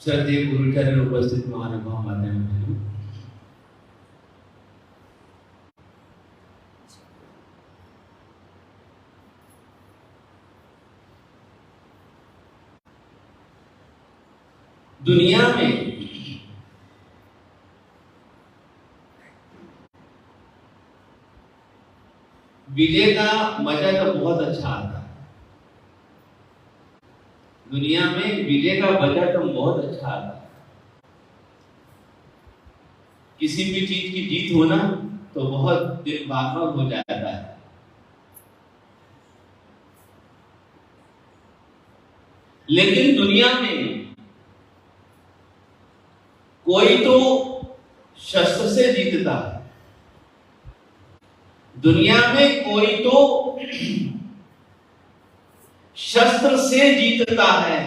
श्रद्धेय गुरुचरण उपस्थित महानुभाव माध्यम दुनिया में विजय का मजा तो बहुत अच्छा आता है। दुनिया में विजय का मजा तो बहुत अच्छा आता है। किसी भी चीज की जीत होना तो बहुत दिल भागवत हो जाता है। लेकिन दुनिया में कोई तो शस्त्र से जीतता है। दुनिया में कोई तो शस्त्र से जीतता है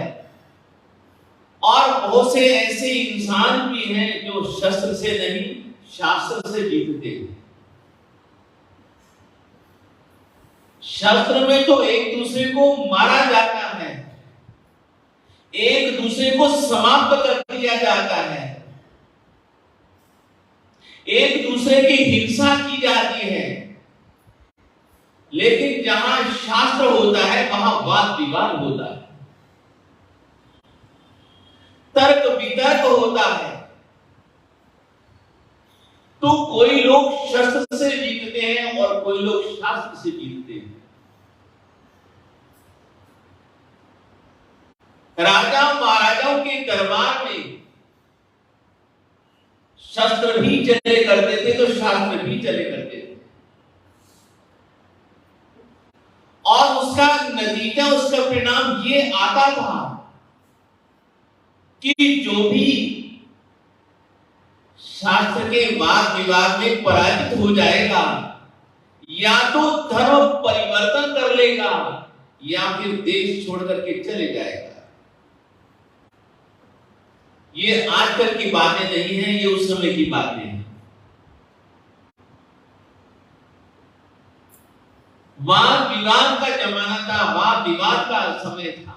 और बहुत से ऐसे इंसान भी हैं जो शस्त्र से नहीं शास्त्र से जीतते हैं। शस्त्र में तो एक दूसरे को मारा जाता है, एक दूसरे को समाप्त कर दिया जाता है, एक दूसरे की हिंसा की जाती है। लेकिन जहां शास्त्र होता है वहां वाद विवाद होता है, तर्क वितर्क होता है। तो कोई लोग शस्त्र से जीतते हैं और कोई लोग शास्त्र से जीतते हैं। राजा महाराजाओं के दरबार में शस्त्र भी चले करते थे तो शास्त्र भी चले करते थे, और उसका नतीजा, उसका परिणाम ये आता था कि जो भी शास्त्र के वाद विवाद में पराजित हो जाएगा या तो धर्म परिवर्तन कर लेगा या फिर देश छोड़ करके चले जाएगा। ये आजकल की बातें नहीं है, ये उस समय की बातें हैं। वाद विवाद का जमाना था, वाद विवाद का समय था।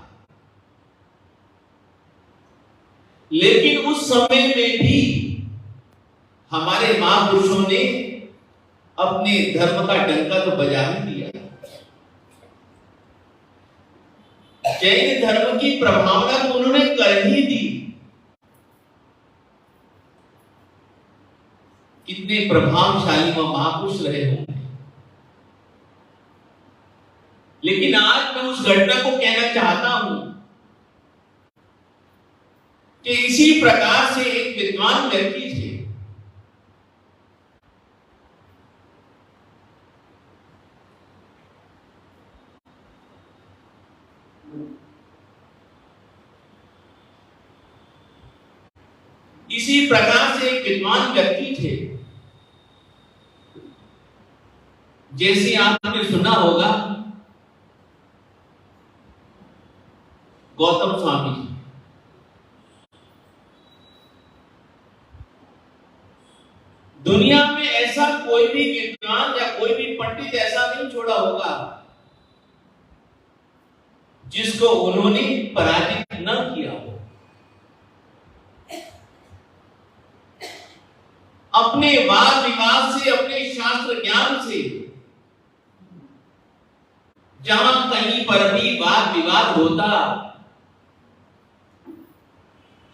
लेकिन उस समय में भी हमारे महापुरुषों ने अपने धर्म का डंका तो बजा ही दिया। जैन धर्म की प्रभावना तो उन्होंने कर ही दी। कितने प्रभावशाली वह महापुरुष रहे होंगे। लेकिन आज मैं उस घटना को कहना चाहता हूं कि इसी प्रकार से एक विद्वान व्यक्ति थे। इसी प्रकार से एक विद्वान व्यक्ति थे, जैसे आपने सुना होगा गौतम स्वामी जी। दुनिया में ऐसा कोई भी विद्वान या कोई भी पंडित ऐसा नहीं छोड़ा होगा जिसको उन्होंने पराजित न किया हो। अपने वाद विवाद से, अपने शास्त्र ज्ञान से, जहां कहीं पर भी वाद विवाद होता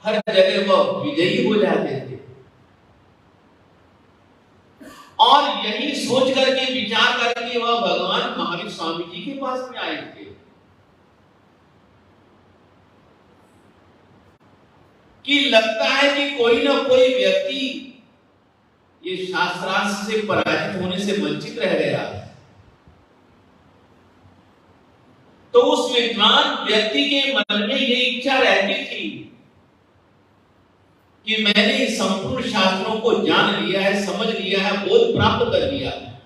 हर जगह वह विजयी हो जाते थे। और यही सोच करके, विचार करके वह भगवान महावीर स्वामी जी के पास में आए थे कि लगता है कि कोई ना कोई व्यक्ति ये शास्त्रार्थ से पराजित होने से वंचित रह गया। तो उस विद्वान व्यक्ति के मन में ये इच्छा रहती थी कि मैंने संपूर्ण शास्त्रों को जान लिया है, समझ लिया है, बोध प्राप्त कर लिया है,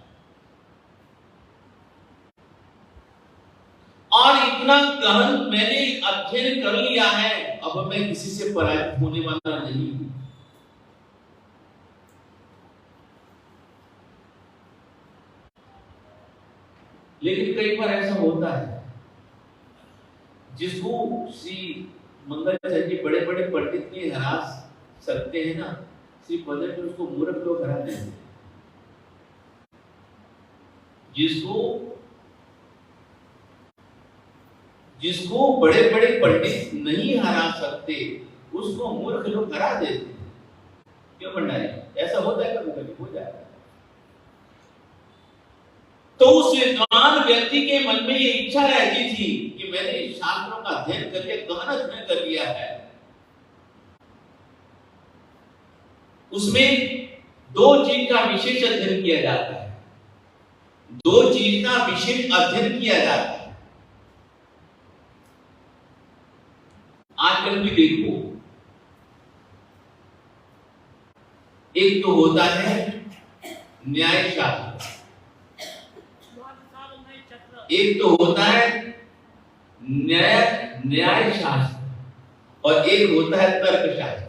और इतना गहन मैंने अध्ययन कर लिया है, अब मैं किसी से पराजित होने वाला नहीं हूं। लेकिन कई बार ऐसा होता है, जिसको श्री मंगलाचार्य जी बड़े बड़े पंडित भी हरा सकते हैं ना, सिर्फ बदल में उसको मूर्ख लोग हरा देते हैं। जिसको बड़े बड़े पंडित नहीं हरा सकते उसको मूर्ख लोग हरा देते हैं। क्यों भंडारी? ऐसा होता है, कभी कभी हो जाता है। तो उस विद्वान व्यक्ति के मन में ये इच्छा रहती थी कि मैंने शास्त्रों का अध्ययन करके गहन अध्ययन कर लिया है। उसमें दो चीज का विशेष अध्ययन किया जाता है, दो चीज का विशेष अध्ययन किया जाता है। आजकल भी देखो, एक तो होता है न्याय शास्त्र, एक तो होता है न्याय शास्त्र और एक होता है तर्क शास्त्र।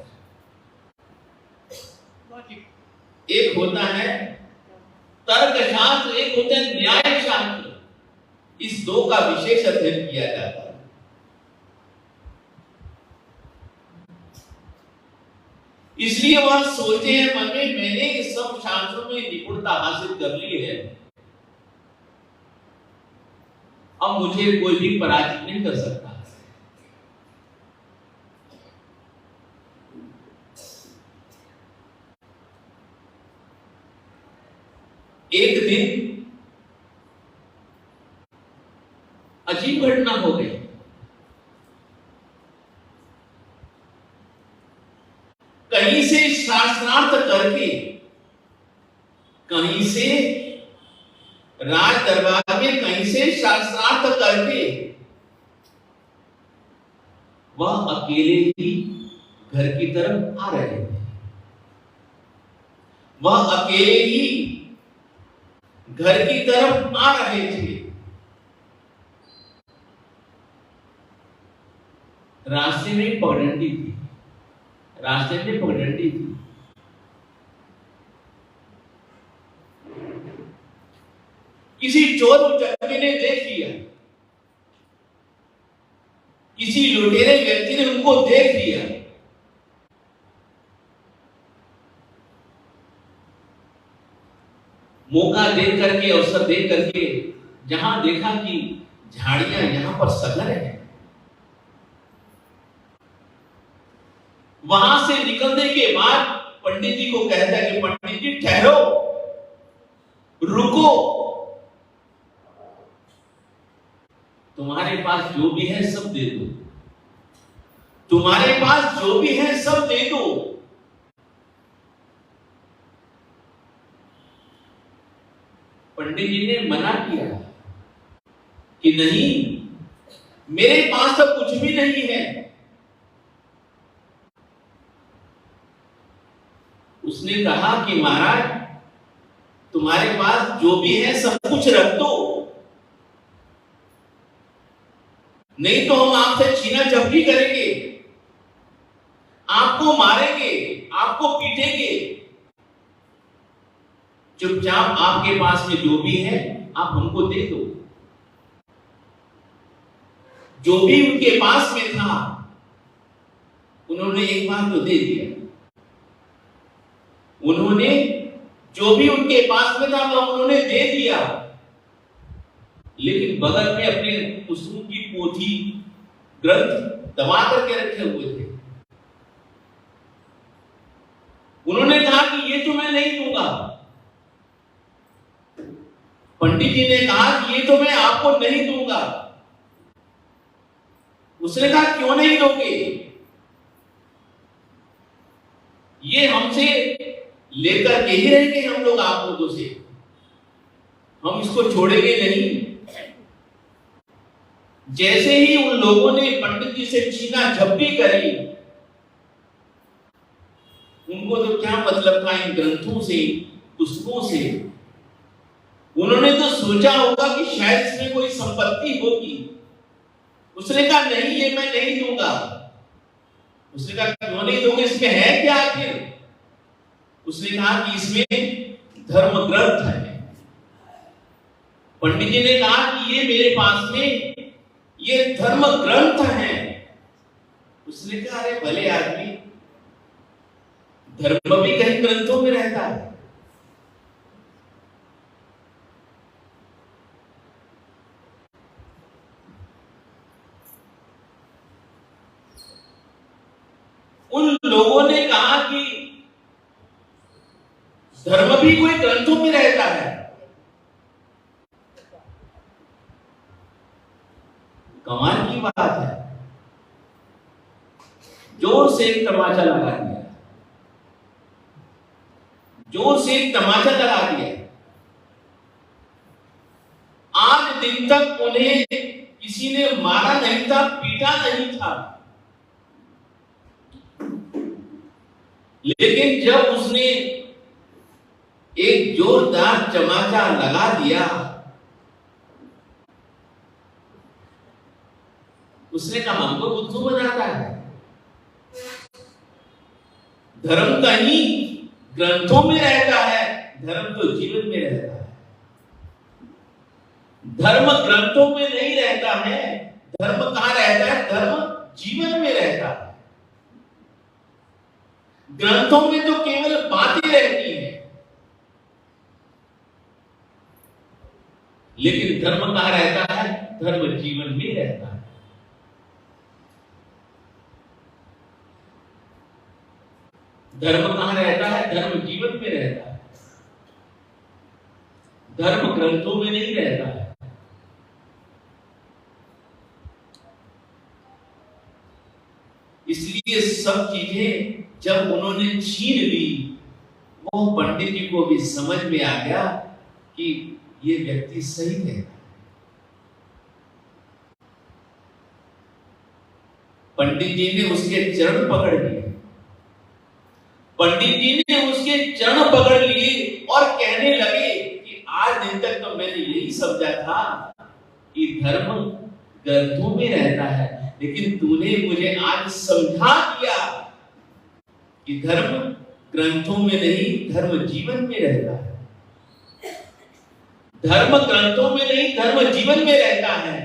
एक होता है तर्क शास्त्र, एक होता है न्याय शास्त्र। इस दो का विशेष अध्ययन किया जाता है। इसलिए वह सोचे हैं मन में, मैंने इस सब शास्त्रों में निपुणता हासिल कर ली है, अब मुझे कोई भी पराजित नहीं कर सकता। एक दिन अजीब घटना हो गई। कहीं से शास्त्रार्थ करके, कहीं से राज दरबार में कहीं से शास्त्रार्थ करके वह अकेले ही घर की तरफ आ रहे थे। वह अकेले ही घर की तरफ आ रहे थे। रास्ते में पगडंडी थी, रास्ते में पगडंडी थी। किसी चोर उचक्के ने देख लिया, किसी लुटेरे व्यक्ति ने उनको देख लिया। मौका देख करके, अवसर देख करके, जहां देखा कि झाड़ियां यहां पर सघन है, वहां से निकलने के बाद पंडित जी को कहता है कि पंडित जी ठहरो, रुको, तुम्हारे पास जो भी है सब दे दो, तुम्हारे पास जो भी है सब दे दो। पंडित जी ने मना किया कि नहीं, मेरे पास तो कुछ भी नहीं है। उसने कहा कि महाराज, तुम्हारे पास जो भी है सब कुछ रख दो, नहीं तो हम आपसे छीना झपटी करेंगे, आपको मारेंगे, आपको पीटेंगे। चुपचाप आपके पास में जो भी है आप हमको दे दो। जो भी उनके पास में था उन्होंने एक बार तो दे दिया। उन्होंने जो भी उनके पास में था उन्होंने दे दिया, लेकिन बगल में अपने पुस्तकों की पोथी ग्रंथ दबा करके रखे हुए थे। उन्होंने कहा कि ये तो मैं नहीं दूंगा। पंडित जी ने कहा कि ये तो मैं आपको नहीं दूंगा। उसने कहा क्यों नहीं दोगे? ये हमसे लेकर के ही रहेंगे हम लोग आप लोगों से, हम इसको छोड़ेंगे नहीं। जैसे ही उन लोगों ने पंडित जी से छीना झपटी करी, उनको तो क्या मतलब था इन ग्रंथों से, पुस्तकों से। उन्होंने तो सोचा होगा कि शायद इसमें कोई संपत्ति होगी। उसने कहा नहीं, ये मैं नहीं दूंगा। उसने कहा क्यों नहीं दोगे, इसमें है क्या आखिर? उसने कहा कि इसमें धर्म ग्रंथ है। पंडित जी ने कहा कि ये मेरे पास में ये धर्म ग्रंथ है। उसने कहा अरे भले आदमी, धर्म भी कहीं ग्रंथों में रहता है। उन लोगों ने कहा कि धर्म भी कोई ग्रंथों में रहता है। कमाल की बात है, जोर से एक तमाचा लगा दिया, जोर से एक तमाचा लगा दिया। आज दिन तक उन्हें किसी ने मारा नहीं था, पीटा नहीं था, लेकिन जब उसने एक जोरदार तमाचा लगा दिया, उसने कहा हमको बुद्धू बनाता है। धर्म कहीं ग्रंथों में रहता है, धर्म तो जीवन में रहता है। धर्म ग्रंथों में नहीं रहता है, धर्म कहां रहता है? धर्म जीवन में रहता है। ग्रंथों में तो केवल बातें रहती हैं, लेकिन धर्म कहां रहता है? धर्म जीवन में रहता है। धर्म कहां रहता है? धर्म जीवन में रहता है। धर्म ग्रंथों में नहीं रहता है। इसलिए सब चीजें जब उन्होंने छीन ली, वो पंडित जी को भी समझ में आ गया कि ये व्यक्ति सही है। पंडित जी ने उसके चरण पकड़ लिए, पंडित जी ने उसके चरण पकड़ लिए और कहने लगे कि आज दिन तक तो मैंने यही समझा था कि धर्म ग्रंथों में रहता है, लेकिन तूने मुझे आज समझा दिया कि धर्म ग्रंथों में नहीं, धर्म जीवन में रहता है। धर्म ग्रंथों में नहीं, धर्म जीवन में रहता है।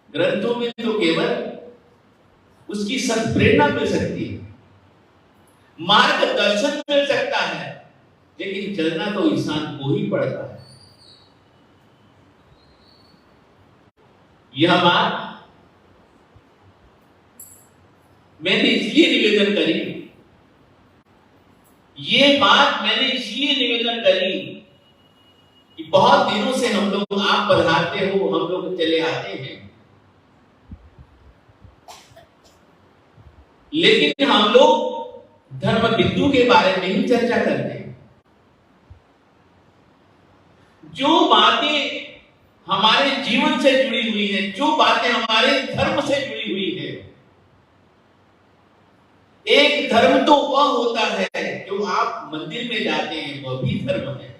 ग्रंथों में तो केवल उसकी सत्प्रेरणा मिल सकती है, मार्गदर्शन मिल सकता है, लेकिन चलना तो इंसान को ही पड़ता है। यह बात मैंने इसलिए निवेदन करी, ये बात मैंने इसलिए निवेदन करी कि बहुत दिनों से हम लोग, आप पढ़ाते हो, हम लोग चले आते हैं, लेकिन हम लोग धर्म बिंदु के बारे में ही चर्चा करते हैं। जो बातें हमारे जीवन से जुड़ी हुई है, जो बातें हमारे धर्म से जुड़ी हुई है। एक धर्म तो वह होता है जो आप मंदिर में जाते हैं, वह भी धर्म है।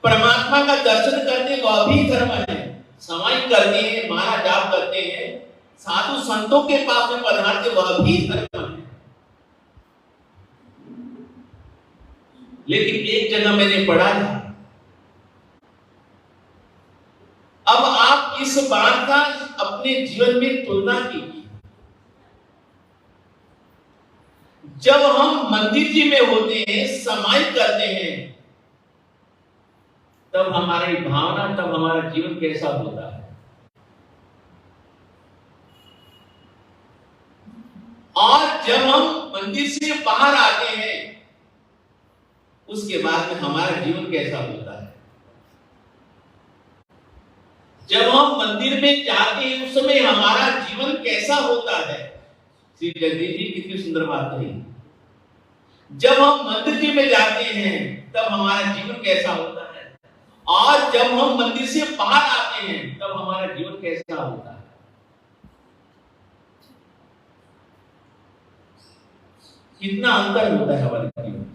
परमात्मा का दर्शन करते हैं, वह भी धर्म है। समाई करते हैं, माला जाप करते हैं, साधु संतों के पास में पधारते, वह भी धर्म है। लेकिन एक जगह मैंने पढ़ा था, अब आप इस बात का अपने जीवन में तुलना कीजिए। जब हम मंदिर जी में होते हैं, समाई करते हैं, तब हमारी भावना, तब हमारा जीवन कैसा होता है। और जब हम मंदिर से बाहर आते हैं, उसके बाद में हमारा जीवन कैसा होता है। जब हम मंदिर में जाते हैं, उस समय हमारा जीवन कैसा होता है। श्री जगदीश जी कितनी सुंदर बात कही। जब हम मंदिर जी में जाते हैं, तब हमारा जीवन कैसा होता है, और जब हम मंदिर से बाहर आते हैं, तब हमारा जीवन कैसा होता है। कितना अंतर होता है हमारे जीवन में।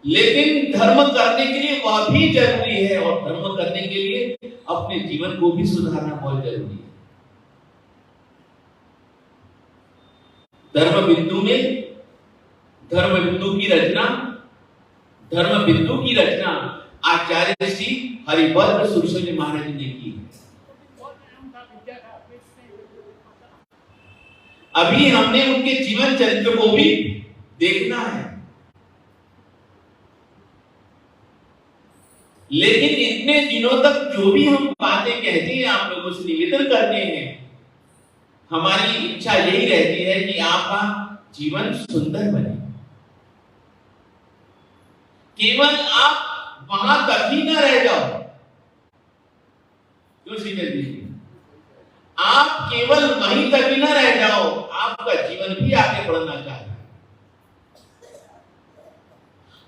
लेकिन धर्म करने के लिए वह भी जरूरी है, और धर्म करने के लिए अपने जीवन को भी सुधारना बहुत जरूरी है। धर्म बिंदु में, धर्म बिंदु की रचना, धर्म बिंदु की रचना आचार्य श्री हरिभद्र सुरसोनी महाराज ने की। अभी हमने उनके जीवन चरित्र को भी देखना है। लेकिन इतने दिनों तक जो भी हम बातें कहते हैं, आप लोगों से निवेदन करते हैं, हमारी इच्छा यही रहती है कि आपका जीवन सुंदर बने। केवल आप वहां तक ही ना रह जाओ। क्यों श्रीधर जी? आप केवल वहीं तक ही ना रह जाओ, आपका जीवन भी आगे बढ़ना चाहिए।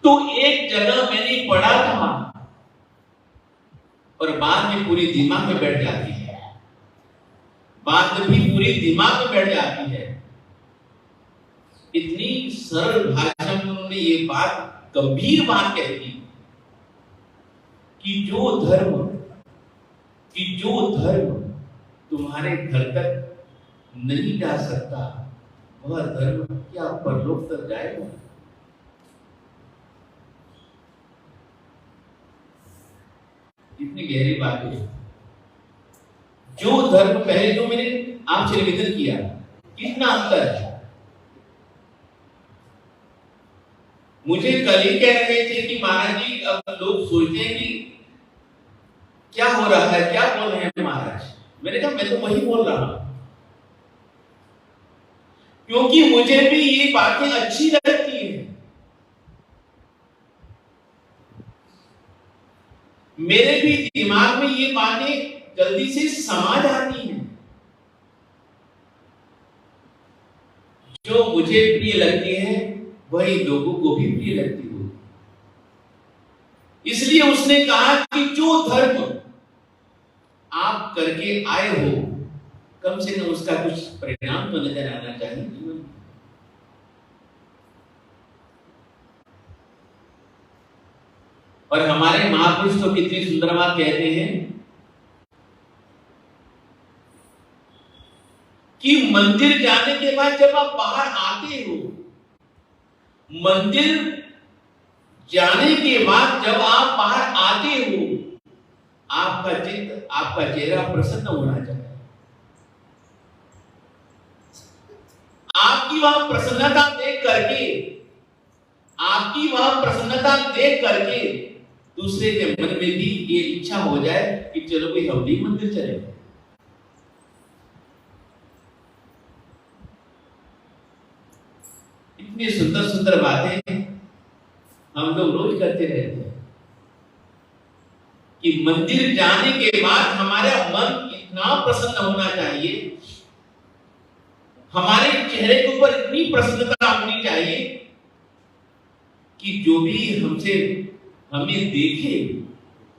तो एक जगह मैंने पढ़ा था और बाद में पूरी दिमाग में बैठ जाती है, बात भी पूरी दिमाग में बैठ जाती है। इतनी सरल भाषा में उन्होंने ये बात, गंभीर बात कह दी कि जो धर्म तुम्हारे घर तक नहीं जा सकता, वह धर्म क्या परलोक तक जाएगा? इतनी गहरी बात है। जो धर्म, पहले जो मैंने आपसे निवेदन किया, कितना अंतर है। मुझे कल ही कह रहे थे कि महाराज जी, अब लोग सोचते हैं कि क्या हो रहा है, क्या बोल रहे हैं महाराज। मैंने कहा मैं तो वही बोल रहा हूं, क्योंकि मुझे भी ये बातें अच्छी लगती हैं। मेरे भी दिमाग में ये बातें जल्दी से समा जाती हैं। जो मुझे प्रिय लगती है वही लोगों को भी प्रिय लगती हो। इसलिए उसने कहा कि जो धर्म आप करके आए हो, कम से कम उसका कुछ परिणाम तो नजर आना चाहिए जीवन में। और हमारे महापुरुष तो कितनी सुंदर बात कहते हैं कि मंदिर जाने के बाद जब आप बाहर आते हो, मंदिर जाने के बाद जब आप बाहर आते हो, आपका चित्त, आपका चेहरा प्रसन्न होना चाहिए। आपकी वह प्रसन्नता देख करके दूसरे के मन में भी ये इच्छा हो जाए कि चलो भाई हम भी मंदिर चले। इतनी सुंदर सुंदर बातें हम लोग रोज करते रहते हैं कि मंदिर जाने के बाद हमारा मन इतना प्रसन्न होना चाहिए, हमारे चेहरे के ऊपर इतनी प्रसन्नता होनी चाहिए कि जो भी हमें देखे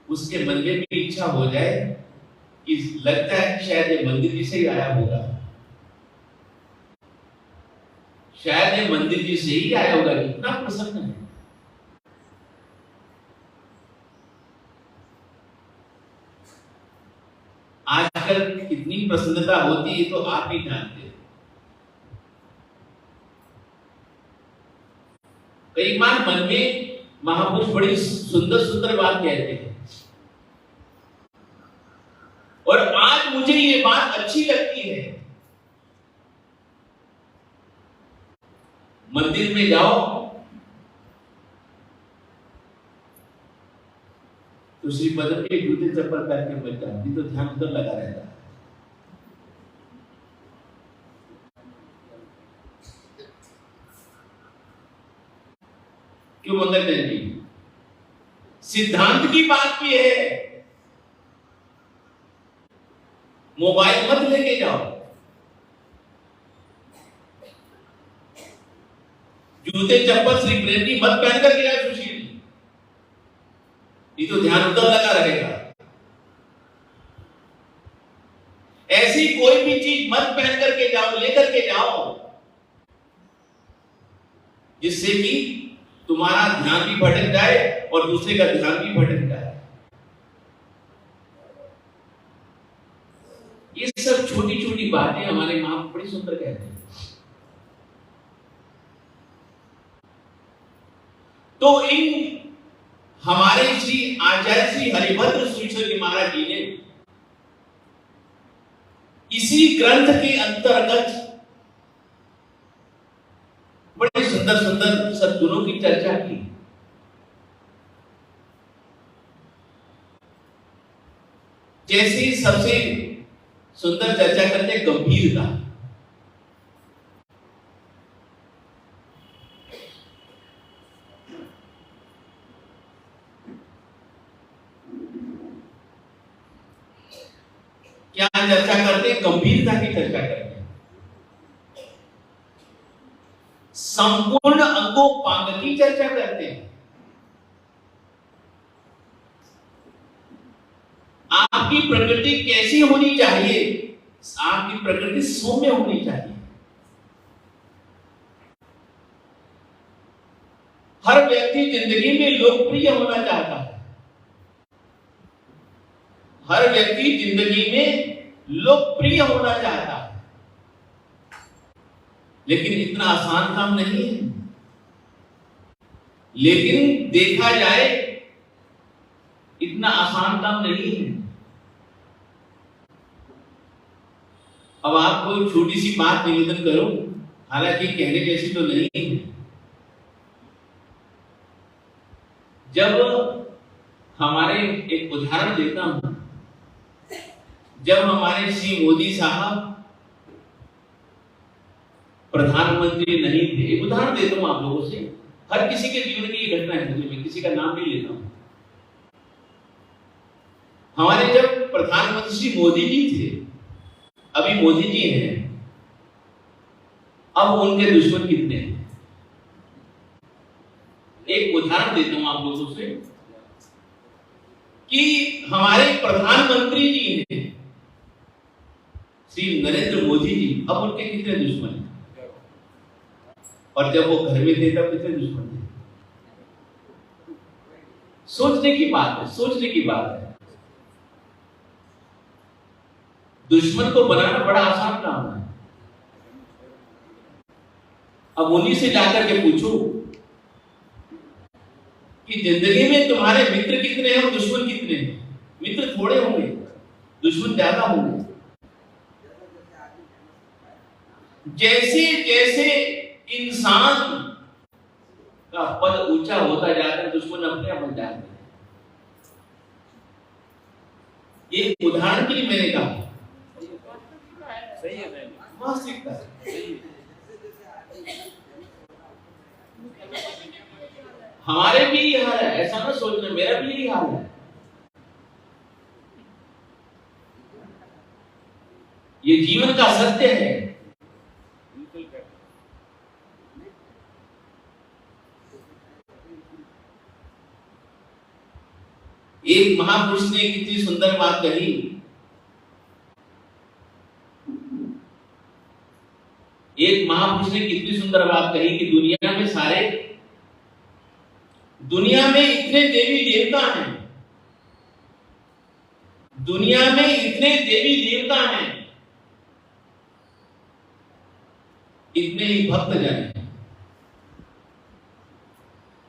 उसके मन में भी इच्छा हो जाए कि लगता है कि शायद ये मंदिर जी से ही आया होगा, शायद ये मंदिर जी से ही आया होगा। कितना प्रसन्न है। आजकल कितनी प्रसन्नता होती है तो आप ही जानते हैं। कई बार मन में महापुरुष बड़ी सुंदर सुंदर बात कहते हैं और आज मुझे ये बात अच्छी लगती है। मंदिर में जाओ तो श्री पदम के जूते चप्पल पहन के मत जाओ, नहीं तो ध्यान उधर लगा रहता है। क्यों मंदिर जी? सिद्धांत की बात भी है। मोबाइल मत लेके जाओ, जूते चप्पल श्री प्रेमी मत पहन करके जाओ सुशील, ये तो ध्यान उधर लगा रहेगा। ऐसी कोई भी चीज मत पहन करके जाओ, लेकर के जाओ जिससे कि तुम्हारा ध्यान भी भटक जाए और दूसरे का ध्यान भी भटक जाए। ये सब छोटी छोटी बातें हमारे मां बड़ी सुंदर कहते हैं। तो इन हमारे श्री आचार्य श्री हरिभद्र सूरीश्वर महाराज जी ने इसी ग्रंथ के अंतर्गत बड़े सुंदर सुंदर सद्गुणों की चर्चा की। जैसे सबसे सुंदर चर्चा करते हैं गंभीरता। क्या चर्चा करते हैं? गंभीरता की चर्चा करते हैं। संपूर्ण अंगोपांग की चर्चा करते हैं। आपकी प्रकृति कैसी होनी चाहिए? आपकी प्रकृति सौम्य होनी चाहिए। हर व्यक्ति जिंदगी में लोकप्रिय होना चाहता है। हर व्यक्ति जिंदगी में लोकप्रिय होना चाहता है, लेकिन इतना आसान काम नहीं है। लेकिन देखा जाए इतना आसान काम नहीं है। अब आपको एक छोटी सी बात निवेदन करूं, हालांकि कहने जैसी तो नहीं है। जब हमारे, एक उदाहरण देता हूं, जब हमारे श्री मोदी साहब प्रधानमंत्री नहीं थे, एक उदाहरण देता हूं आप लोगों से, हर किसी के जीवन की घटना है, मैं किसी का नाम नहीं लेता हूं। हमारे जब प्रधानमंत्री श्री मोदी जी थे, अभी मोदी जी हैं, अब उनके दुश्मन कितने हैं? एक उदाहरण देता हूं आप लोगों से कि हमारे प्रधानमंत्री जी हैं श्री नरेंद्र मोदी जी, अब उनके कितने दुश्मन हैं? और जब वो घर में थे तब कितने दुश्मन थे? सोचने की बात है, सोचने की बात है। दुश्मन को बनाना बड़ा आसान काम है। अब उन्हीं से जाकर के पूछो कि जिंदगी में तुम्हारे मित्र कितने हैं और दुश्मन कितने हैं? मित्र थोड़े होंगे, दुश्मन ज्यादा होंगे। जैसे जैसे इंसान का पद ऊंचा होता जाता है, दुश्मन अपने आप बन जाते हैं। ये उदाहरण के लिए मैंने कहा, सही है, वास्तविकता है। हमारे भी यही हाल है, ऐसा ना सोचना, मेरा भी यही हाल है। ये जीवन का सत्य है। एक महापुरुष ने कितनी सुंदर बात कही। एक महापुरुष ने कितनी सुंदर बात कही कि दुनिया में इतने देवी देवता हैं, दुनिया में इतने देवी देवता हैं, इतने ही भक्त जन हैं।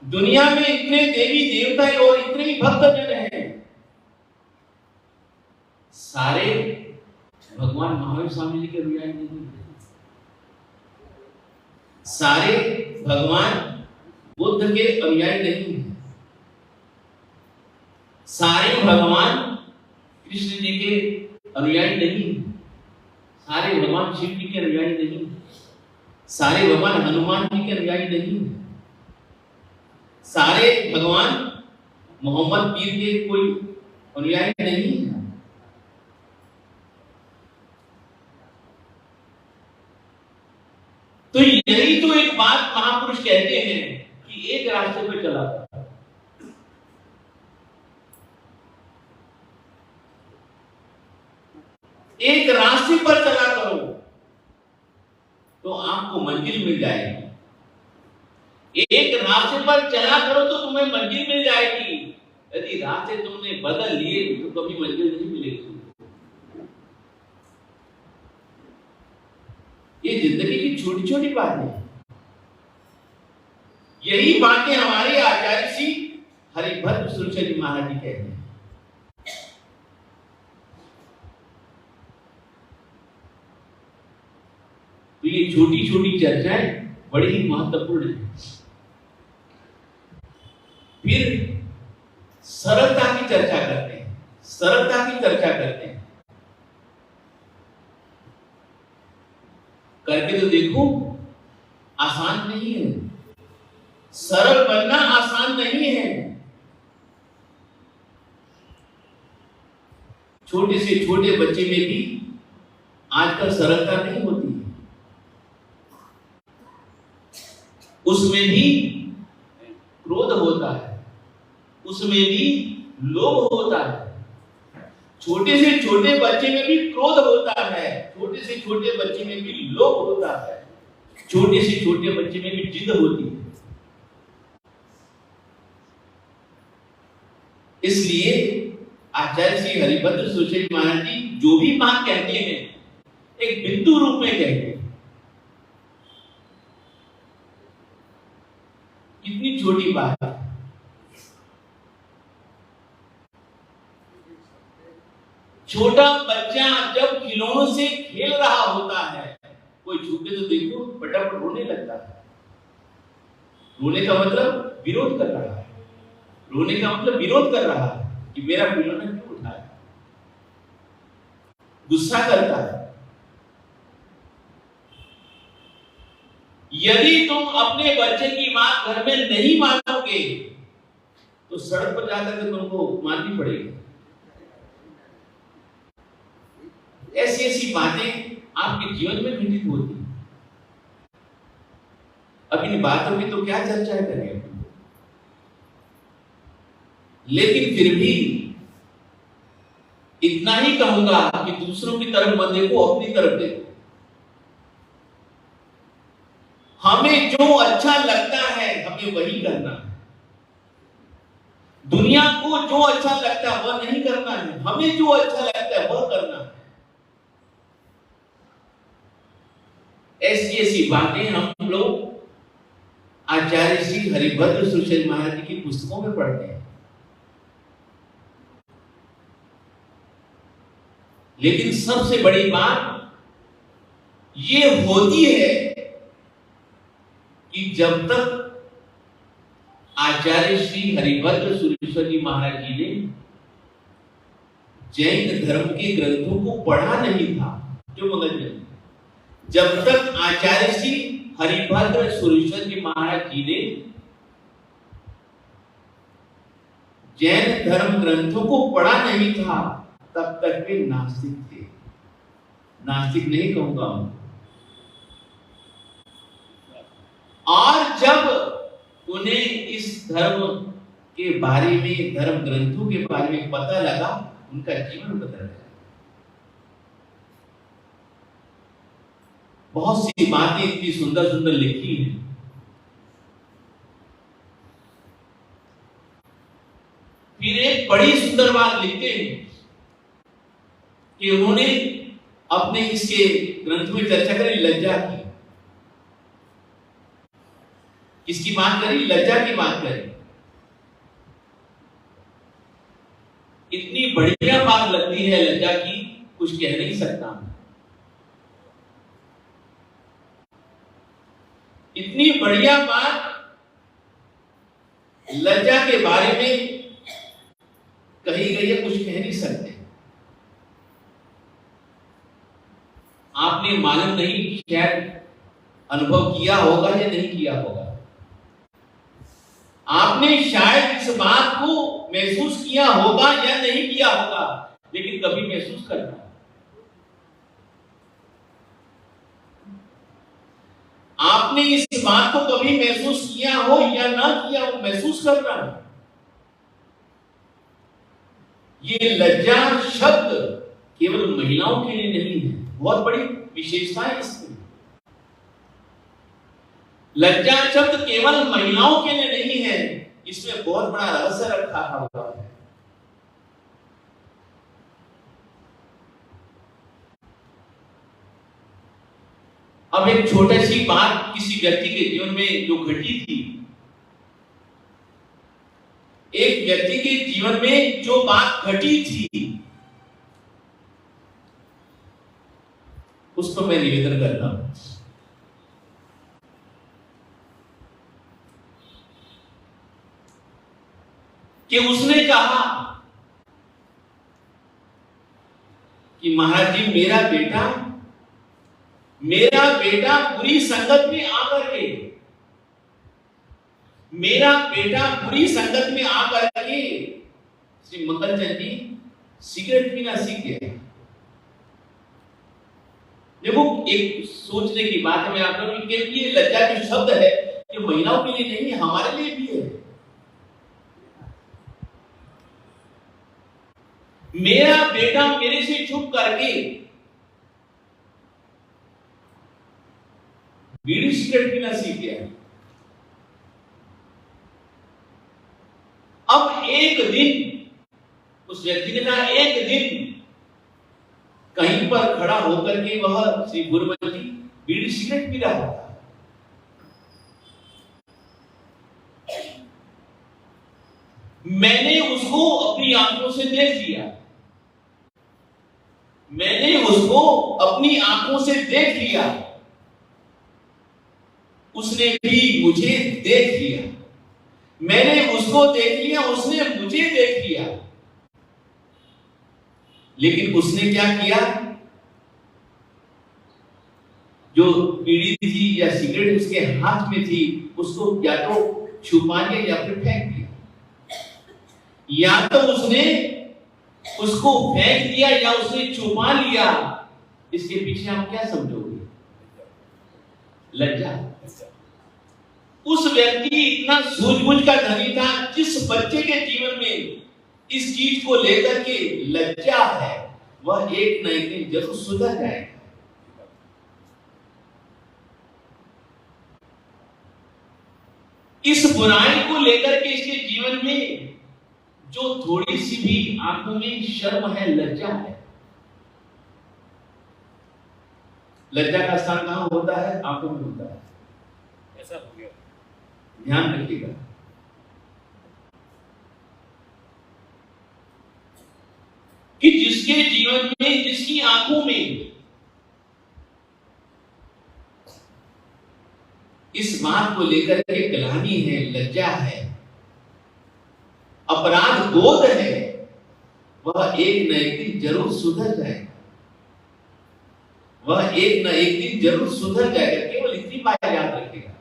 दुनिया में इतने देवी देवता हैं और इतने ही भक्त जन हैं, सारे भगवान महावीर स्वामी जी के अनुयायी नहीं, सारे भगवान बुद्ध के अनुयायी नहीं, सारे भगवान कृष्ण जी के अनुयायी नहीं, सारे भगवान शिव जी के अनुयायी नहीं, सारे भगवान हनुमान जी के अनुयायी नहीं, सारे भगवान मोहम्मद पीर के कोई अनुयायी नहीं है। तो यही तो एक बात महापुरुष कहते हैं कि एक रास्ते पर चला, एक रास्ते पर चला करो तो आपको मंजिल मिल जाएगी। एक रास्ते पर चला करो तो तुम्हें मंजिल मिल जाएगी। यदि रास्ते तुमने बदल लिए तो कभी मंजिल नहीं मिलेगी। ये जिंदगी की छोटी छोटी बातें हैं। यही बातें हमारे आचार्य श्री हरिभद्र सुरचरी महाराज जी कहते हैं। तो ये छोटी छोटी चर्चाएं बड़ी ही महत्वपूर्ण है। फिर सरलता की चर्चा करते हैं, सरलता की चर्चा करते हैं। करके तो देखो, आसान नहीं है, सरल बनना आसान नहीं है। छोटे से छोटे बच्चे में भी आजकल सरलता नहीं होती है, उसमें भी क्रोध होता है, उसमें भी लोभ होता है। छोटे से छोटे बच्चे में भी क्रोध होता है, छोटे से छोटे बच्चे में भी लोभ होता है, छोटे से छोटे बच्चे में भी जिद होती है। इसलिए आचार्य श्री हरिभद्र सुरेश्वर महाराज जी जो भी बात कहते हैं एक बिंदु रूप में कहते हैं। कितनी छोटी बात है। छोटा बच्चा जब खिलौनों से खेल रहा होता है, कोई छूके तो देखो फटाफट रोने लगता है। रोने का मतलब विरोध कर रहा है, रोने का मतलब विरोध कर रहा है कि मेरा खिलौना क्यों उठाया, गुस्सा करता है। यदि तुम अपने बच्चे की बात घर में नहीं मानोगे तो सड़क पर जाकर के तुमको माननी पड़ेगी। ऐसी ऐसी बातें आपके जीवन में घटित होती हैं। अब इन बातों की तो क्या चर्चा करें, लेकिन फिर भी इतना ही कहूंगा कि दूसरों की तरफ मत देखो, अपनी तरफ देखो। हमें जो अच्छा लगता है हमें वही करना है। दुनिया को जो अच्छा लगता है वह नहीं करना है, हमें जो अच्छा लगता है वह करना है। ऐसी ऐसी बातें हम लोग आचार्य श्री हरिभद्र सुरेश्वर महाराज जी की पुस्तकों में पढ़ते हैं। लेकिन सबसे बड़ी बात ये होती है कि जब तक आचार्य श्री हरिभद्र सुरेश्वर जी महाराज जी ने जैन धर्म के ग्रंथों को पढ़ा नहीं था, जो मगज में, जब तक आचार्य श्री हरिभद्र सुरेश्वर जी महाराज जी ने जैन धर्म ग्रंथों को पढ़ा नहीं था, तब तक वे नास्तिक थे। नास्तिक नहीं कहूंगा मैं। और जब उन्हें इस धर्म के बारे में, धर्म ग्रंथों के बारे में पता लगा, उनका जीवन बदल गया। बहुत सी बातें इतनी सुंदर सुंदर लिखी हैं। फिर एक बड़ी सुंदर बात लिखते हैं कि उन्होंने अपने इसके ग्रंथ में चर्चा करी लज्जा की। किसकी बात करी? लज्जा की बात करी। इतनी बढ़िया बात लगती है लज्जा की, कुछ कह नहीं सकता। इतनी बढ़िया बात लज्जा के बारे में कही गई है, कुछ कह नहीं सकते। आपने मालूम नहीं शायद अनुभव किया होगा या नहीं किया होगा। आपने शायद इस बात को महसूस किया होगा या नहीं किया होगा, लेकिन कभी महसूस करना। आपने इस बात को कभी महसूस किया हो या ना किया हो, महसूस करना। ये लज्जा शब्द केवल महिलाओं के लिए नहीं है, बहुत बड़ी विशेषता है इसमें। लज्जा शब्द केवल महिलाओं के लिए नहीं है, इसमें बहुत बड़ा रहस्य रखा हुआ है। अब एक छोटी सी बात किसी व्यक्ति के जीवन में जो घटी थी, एक व्यक्ति के जीवन में जो बात घटी थी, उस पर मैं निवेदन करता हूं। कि उसने कहा कि महाराज जी, मेरा बेटा बुरी संगत में आकर के श्री मंगलचंद जी सिगरेट पीना सीख गया। देखो, एक सोचने की बात है, मैं आप लोगों के लिए लज्जा जो शब्द है ये महिलाओं के लिए नहीं, हमारे लिए भी है। मेरा बेटा मेरे से छुप करके बीड़ी सिगरेट पीना सीख गया। अब एक दिन उस व्यक्ति ने कहा, एक दिन कहीं पर खड़ा होकर के वह श्री गुरुमल जी बीड़ी सिगरेट पी रहा था। मैंने उसको अपनी आंखों से देख लिया, उसने भी मुझे देख लिया, मैंने उसको देख लिया, उसने मुझे देख लिया। लेकिन उसने क्या किया, जो बीड़ी थी या सिगरेट उसके हाथ में थी, उसको या तो छुपा लिया या फिर फेंक दिया। या तो उसने उसको फेंक दिया या उसने छुपा लिया। इसके पीछे आप क्या समझोगे? लज्जा। उस व्यक्ति इतना सूझबूझ का धनी था, जिस बच्चे के जीवन में इस चीज को लेकर के लज्जा है, वह एक न एक दिन जरूर सुधर जाएगा। इस बुराई को लेकर के इसके जीवन में जो थोड़ी सी भी आंखों में शर्म है, लज्जा है। लज्जा का स्थान कहां होता है? आंखों में होता है। ऐसा हो गया, ध्यान रखिएगा। कि जिसके जीवन में, जिसकी आंखों में इस बात को लेकर के ग्लानि है, लज्जा है, अपराध बोध है, वह एक न एक दिन जरूर सुधर जाएगा। केवल इतनी बात याद रखेगा।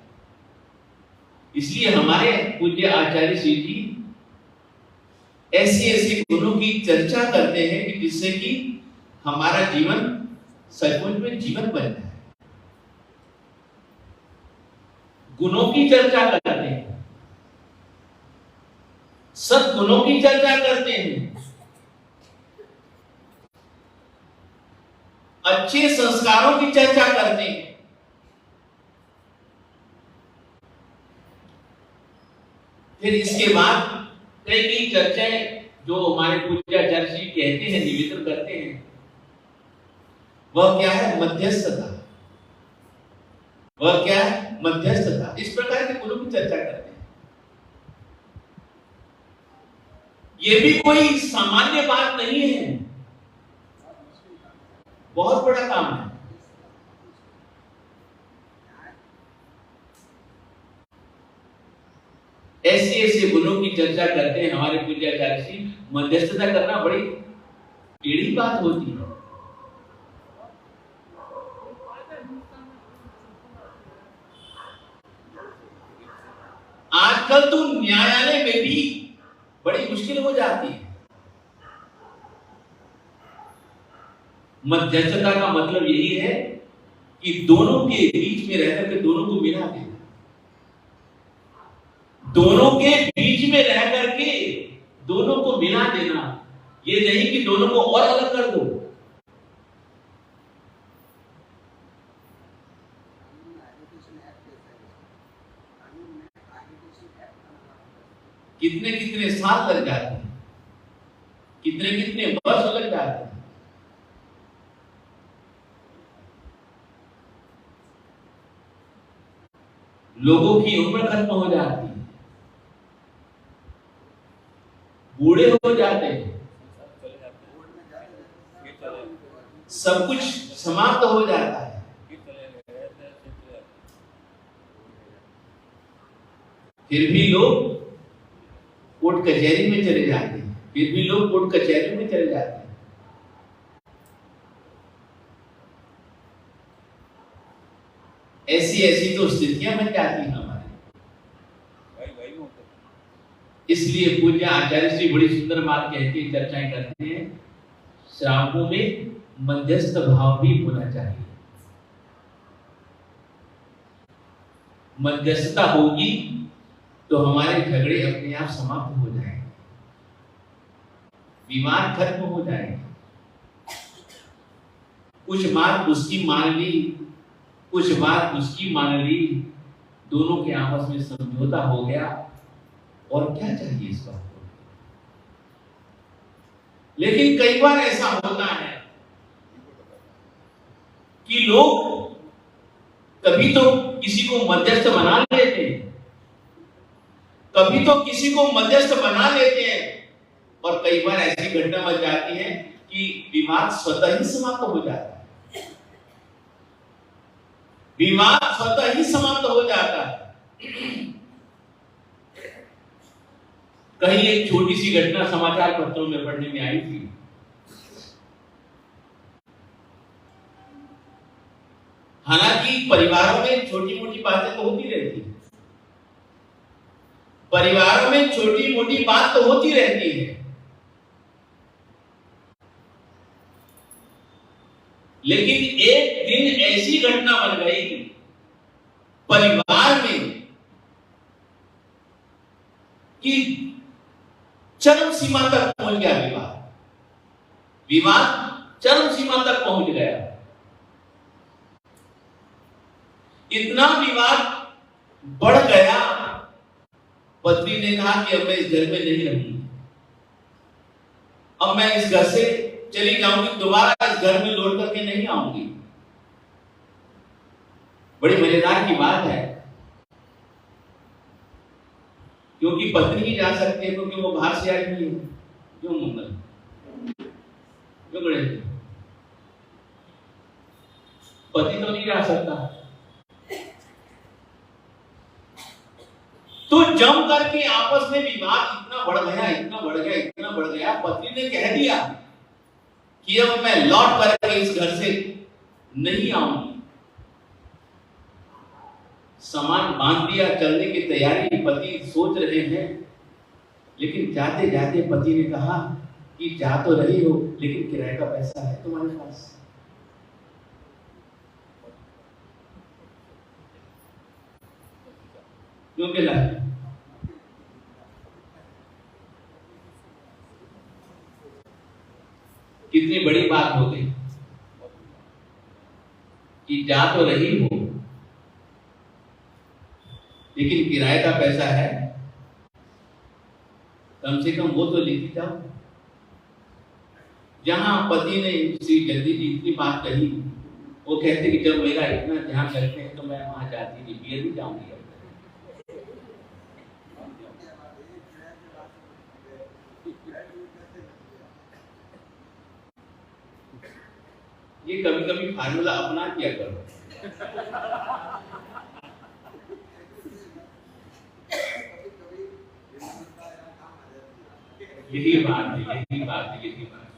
इसलिए हमारे पूज्य आचार्य श्री जी ऐसे गुणों की चर्चा करते हैं कि जिससे कि हमारा जीवन सचमुच में जीवन बन जाए। गुणों की चर्चा करते हैं, सद्गुणों की चर्चा करते हैं, अच्छे संस्कारों की चर्चा करते हैं। फिर इसके बाद कई चर्चाएं जो हमारे पूज्याचार्य जी कहते हैं, निवेदन करते हैं, वह क्या है? मध्यस्थता। इस प्रकार के गुणों की चर्चा करते हैं। ये भी कोई सामान्य बात नहीं है, बहुत बड़ा काम है। ऐसे गुणों की चर्चा करते हैं हमारे पूज्याचार्य जी। मध्यस्थता करना बड़ी टेढ़ी बात होती है। आजकल तो न्यायालय में भी बड़ी मुश्किल हो जाती है। मध्यस्थता का मतलब यही है कि दोनों के बीच में रहकर के दोनों को मिला देना, दोनों के बीच में रह करके दोनों को मिला देना। ये नहीं कि दोनों को और अलग कर दो। कितने साल लग जाते हैं, कितने वर्ष लग जाते हैं। लोगों की उम्र खत्म हो जाती है, बूढ़े हो जाते हैं, सब कुछ समाप्त हो जाता है। फिर भी लोग उठ कचहरी में चले जाते हैं, फिर भी लोग कोर्ट कचहरी में चले जाते हैं। ऐसी ऐसी तो स्थितियां बन जाती हैं हमारी। इसलिए पूज्य आचार्य श्री बड़ी सुंदर बात कहते हैं, चर्चाएं करते हैं, श्रावकों में मध्यस्थ भाव भी होना चाहिए। मध्यस्थता होगी तो हमारे झगड़े अपने आप समाप्त हो जाएंगे, विवाद खत्म हो जाएंगे। कुछ बात उसकी मान ली, कुछ बात उसकी मान ली, दोनों के आपस में समझौता हो गया, और क्या चाहिए इस बात को। लेकिन कई बार ऐसा होता है कि लोग कभी तो किसी को मध्यस्थ बना लेते हैं, कभी तो किसी को मध्यस्थ बना लेते हैं, और कई बार ऐसी घटना बन जाती है कि विवाद स्वतः ही समाप्त हो जाता है। विवाद स्वतः ही समाप्त हो जाता है। कहीं एक छोटी सी घटना समाचार पत्रों में पढ़ने में आई थी। हालांकि परिवारों में छोटी मोटी बातें तो होती रहती है, परिवारों में छोटी मोटी बात तो होती रहती है, लेकिन एक दिन ऐसी घटना बन गई परिवार में कि चरम सीमा तक पहुंच गया विवाद, विवाद चरम सीमा तक पहुंच गया। इतना विवाद बढ़ गया, पत्नी ने कहा कि अब मैं इस घर में नहीं रहूंगी, अब मैं इस घर से चली जाऊंगी, दोबारा इस घर में लौट करके नहीं आऊंगी। बड़ी मजेदार की बात है, क्योंकि पत्नी ही जा सकती है, क्योंकि वो बाहर से आई हुई है। क्यों मंगल, क्यों गणेश, पति तो नहीं जा सकता। तो जम करके आपस में विवाद इतना बढ़ गया, इतना बढ़ गया, इतना बढ़ गया, पत्नी ने कह दिया कि अब मैं लौट करके इस घर से नहीं आऊंगी। सामान बांध दिया, चलने की तैयारी पति सोच रहे हैं, लेकिन जाते जाते पति ने कहा कि जा तो रही हो, लेकिन किराए का पैसा है तुम्हारे पास? क्यों मिला? कितनी बड़ी बात हो गई कि जा तो रही हो, लेकिन किराए का पैसा है, कम से कम वो तो लेती जाओ। जहां पति ने श्री जल्दी जी इतनी बात कही, वो कहते कि जब मेरा इतना ध्यान रखते हैं तो मैं वहां जाती नहीं, पियर भी जाऊंगी। ये कभी कभी फार्मूला अपना किया करो। यही बात है, यही बात है, यही बात है।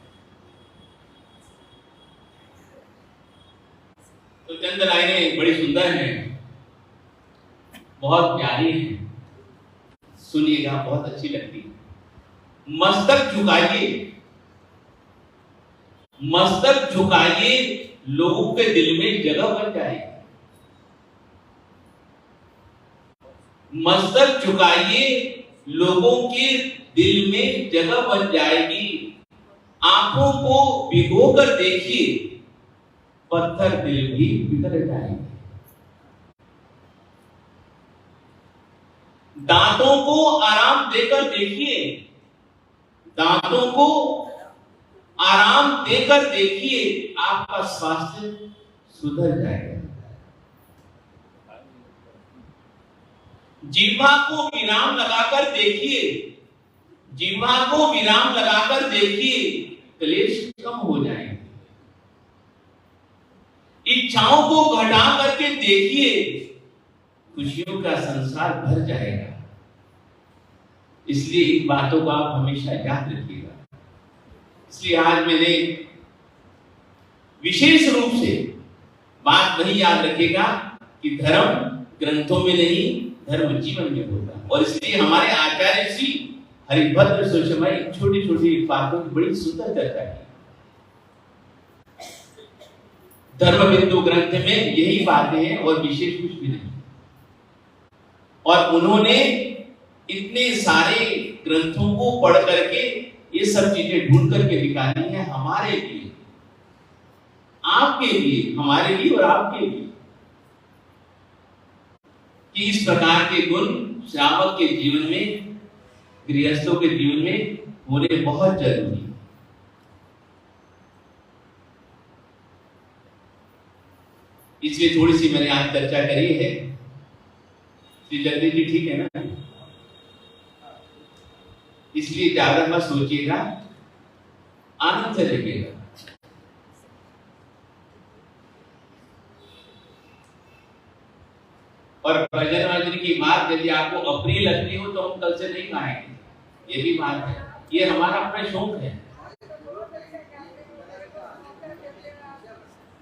तो चंद लाइनें बड़ी सुंदर हैं, बहुत प्यारी हैं, सुनिएगा, बहुत अच्छी लगती है। मस्तक झुकाइए, मस्तक झुकाइए, लोगों के दिल में जगह बन जाएगी। मस्तक झुकाइए, लोगों के दिल में जगह बन जाएगी। आंखों को भिगोकर देखिए, पत्थर दिल भी पिघल जाएंगे। दांतों को आराम देकर देखिए, दांतों को आराम देकर देखिए, आपका स्वास्थ्य सुधर जाएगा। जीवा को विराम लगाकर देखिए, जीवा को विराम लगाकर देखिए, क्लेश कम हो जाएंगे। इच्छाओं को घटा करके देखिए, खुशियों का संसार भर जाएगा। इसलिए इन बातों को आप हमेशा याद रखिएगा। इसलिए आज मैंने विशेष रूप से बात वही याद रखिएगा कि धर्म ग्रंथों में नहीं, धर्म जीवन में होता है। और इसलिए हमारे आचार्य श्री हरिभद्र सुषमाई छोटी छोटी बातों की बड़ी सुंदर चर्चा की। धर्म बिंदु ग्रंथ में यही बातें हैं और विशेष कुछ भी नहीं। और उन्होंने इतने सारे ग्रंथों को पढ़ करके ये सब चीजें ढूंढ करके निकाली है हमारे लिए, आपके लिए, हमारे लिए और आपके लिए, कि इस प्रकार के गुण श्रावक के जीवन में, गृहस्थों के जीवन में होने बहुत जरूरी है। इसलिए थोड़ी सी मैंने आज चर्चा करी है। श्री जगदीश जी ठीक है ना? इसलिए ज्यादा मत सोचिएगा, आनंद से रखिएगा। और भजन वाजन की बात यदि आपको अप्रिय लगती हो तो हम कल से नहीं गाएंगे, ये भी बात है। ये हमारा अपना शौक है,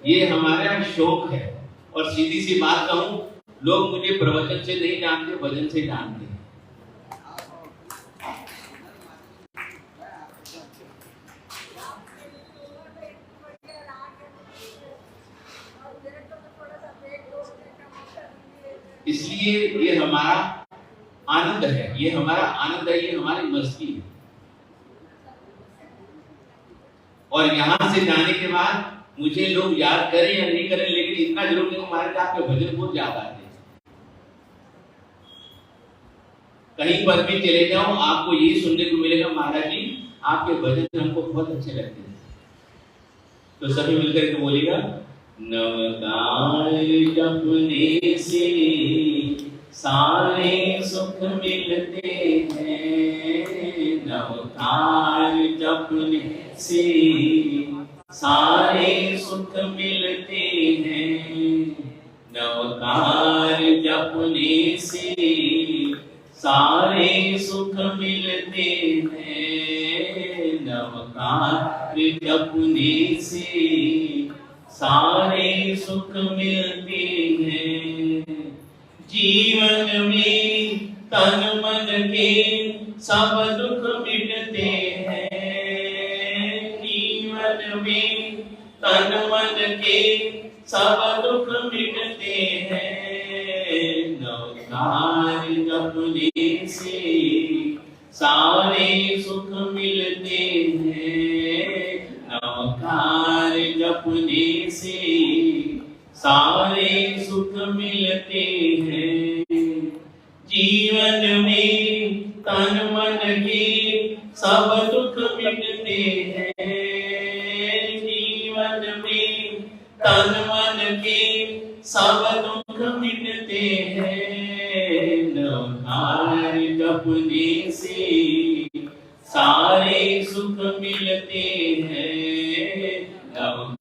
ये हमारा शौक है। और सीधी सी बात कहूं, लोग मुझे प्रवचन से नहीं जानते, भजन से जानते हैं। इसलिए ये हमारा आनंद है, ये हमारा आनंद है, ये हमारी मस्ती है। और यहां से जाने के बाद मुझे लोग याद करें या नहीं करें, लेकिन इतना जरूर नहीं, हमारे आपके भजन बहुत ज्यादा आते हैं। कहीं पर भी चले जाओ आपको ये सुनने को मिलेगा, महाराज जी आपके भजन हमको बहुत अच्छे लगते हैं। तो सभी मिलकर के बोलेगा, नवकार जपने से सारे सुख मिलते हैं, नवकार जपने से सारे सुख मिलते हैं, नवकार जपने से सारे सुख मिलते हैं, नवकार जपने से सारे सुख मिलते हैं। जीवन में तन मन के सब दुख मिटते हैं, जीवन में तन मन के सब दुख मिटते हैं, नवकार जपने से सारे सुख मिलते हैं, नवकार जपने से सारे सुख मिलते हैं। जीवन में तन मन के सब दुख मिटते हैं, जीवन में तन मन के सब दुख मिटते हैं, नवकार जपने से सारे सुख मिलते हैं, नवकार